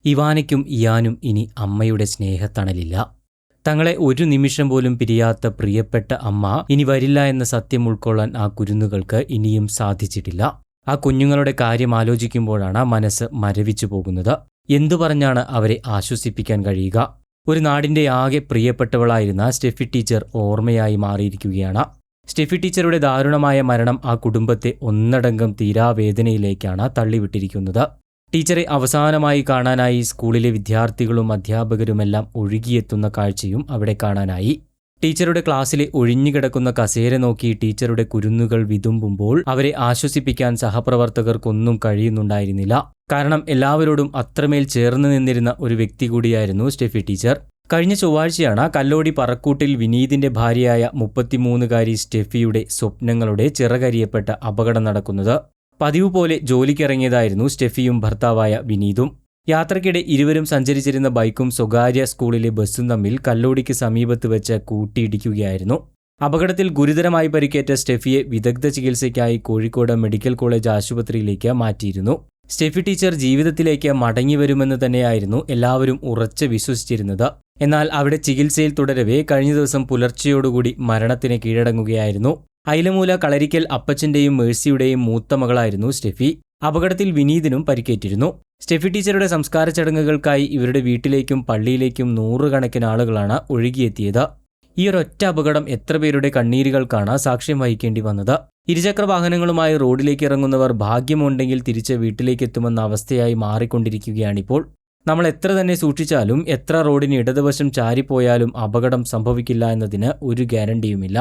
ഇവാനയ്ക്കും ഇയാനും ഇനി അമ്മയുടെ സ്നേഹത്തണലില്ല. തങ്ങളെ ഒരു നിമിഷം പോലും പിരിയാത്ത പ്രിയപ്പെട്ട അമ്മ ഇനി വരില്ല എന്ന സത്യം ഉൾക്കൊള്ളാൻ ആ കുരുന്നുകൾക്ക് ഇനിയും സാധിച്ചിട്ടില്ല. ആ കുഞ്ഞുങ്ങളുടെ കാര്യം ആലോചിക്കുമ്പോഴാണ് മനസ്സ് മരവിച്ചു പോകുന്നത്. എന്തു പറഞ്ഞാണ് അവരെ ആശ്വസിപ്പിക്കാൻ കഴിയുക? ഒരു നാടിൻ്റെ ആകെ പ്രിയപ്പെട്ടവളായിരുന്ന സ്റ്റെഫി ടീച്ചർ ഓർമ്മയായി മാറിയിരിക്കുകയാണ്. സ്റ്റെഫി ടീച്ചറുടെ ദാരുണമായ മരണം ആ കുടുംബത്തെ ഒന്നടങ്കം തീരാവേദനയിലേക്കാണ് തള്ളിവിട്ടിരിക്കുന്നത്. ടീച്ചറെ അവസാനമായി കാണാനായി സ്കൂളിലെ വിദ്യാർത്ഥികളും അധ്യാപകരുമെല്ലാം ഒഴുകിയെത്തുന്ന കാഴ്ചയും അവിടെ കാണാനായി. ടീച്ചറുടെ ക്ലാസ്സിലെ ഒഴിഞ്ഞുകിടക്കുന്ന കസേര നോക്കി ടീച്ചറുടെ കുരുന്നുകൾ വിതുമ്പുമ്പോൾ അവരെ ആശ്വസിപ്പിക്കാൻ സഹപ്രവർത്തകർക്കൊന്നും കഴിയുന്നുണ്ടായിരുന്നില്ല. കാരണം എല്ലാവരോടും അത്രമേൽ ചേർന്ന് നിന്നിരുന്ന ഒരു വ്യക്തി കൂടിയായിരുന്നു സ്റ്റെഫി ടീച്ചർ. കഴിഞ്ഞ ചൊവ്വാഴ്ചയാണ് കല്ലോടി പറക്കൂട്ടിൽ വിനീതിന്റെ ഭാര്യയായ 33-കാരി സ്റ്റെഫിയുടെ സ്വപ്നങ്ങളുടെ ചിറകരിയപ്പെട്ട അപകടം നടക്കുന്നത്. പതിവ് പോലെ ജോലിക്കിറങ്ങിയതായിരുന്നു സ്റ്റെഫിയും ഭർത്താവായ വിനീതും. യാത്രയ്ക്കിടെ ഇരുവരും സഞ്ചരിച്ചിരുന്ന ബൈക്കും സ്വകാര്യ സ്കൂളിലെ ബസ്സും തമ്മിൽ കല്ലോടിക്ക് സമീപത്ത് വെച്ച് കൂട്ടിയിടിക്കുകയായിരുന്നു. അപകടത്തിൽ ഗുരുതരമായി പരിക്കേറ്റ സ്റ്റെഫിയെ വിദഗ്ധ ചികിത്സയ്ക്കായി കോഴിക്കോട് മെഡിക്കൽ കോളേജ് ആശുപത്രിയിലേക്ക് മാറ്റിയിരുന്നു. സ്റ്റെഫി ടീച്ചർ ജീവിതത്തിലേക്ക് മടങ്ങിവരുമെന്ന് തന്നെയായിരുന്നു എല്ലാവരും ഉറച്ച് വിശ്വസിച്ചിരുന്നത്. എന്നാൽ അവിടെ ചികിത്സയിൽ തുടരവേ കഴിഞ്ഞ ദിവസം പുലർച്ചെയോടുകൂടി മരണത്തിന് കീഴടങ്ങുകയായിരുന്നു. അയിലമൂല കളരിക്കൽ അപ്പച്ചൻ്റെയും മേഴ്സിയുടെയും മൂത്ത മകളായിരുന്നു സ്റ്റെഫി. അപകടത്തിൽ വിനീതിനും പരിക്കേറ്റിരുന്നു. സ്റ്റെഫി ടീച്ചറുടെ സംസ്കാര ചടങ്ങുകൾക്കായി ഇവരുടെ വീട്ടിലേക്കും പള്ളിയിലേക്കും നൂറുകണക്കിന് ആളുകളാണ് ഒഴുകിയെത്തിയത്. ഈ ഒരൊറ്റ അപകടം എത്ര പേരുടെ കണ്ണീരുകൾക്കാണ് സാക്ഷ്യം വഹിക്കേണ്ടി വന്നത്. ഇരുചക്ര വാഹനങ്ങളുമായി റോഡിലേക്ക് ഇറങ്ങുന്നവർ ഭാഗ്യമുണ്ടെങ്കിൽ തിരിച്ച് വീട്ടിലേക്കെത്തുമെന്ന അവസ്ഥയായി മാറിക്കൊണ്ടിരിക്കുകയാണിപ്പോൾ. നമ്മൾ എത്ര തന്നെ സൂക്ഷിച്ചാലും എത്ര റോഡിന് ഇടതുവശം ചാരിപ്പോയാലും അപകടം സംഭവിക്കില്ല എന്നതിന് ഒരു ഗ്യാരണ്ടിയുമില്ല.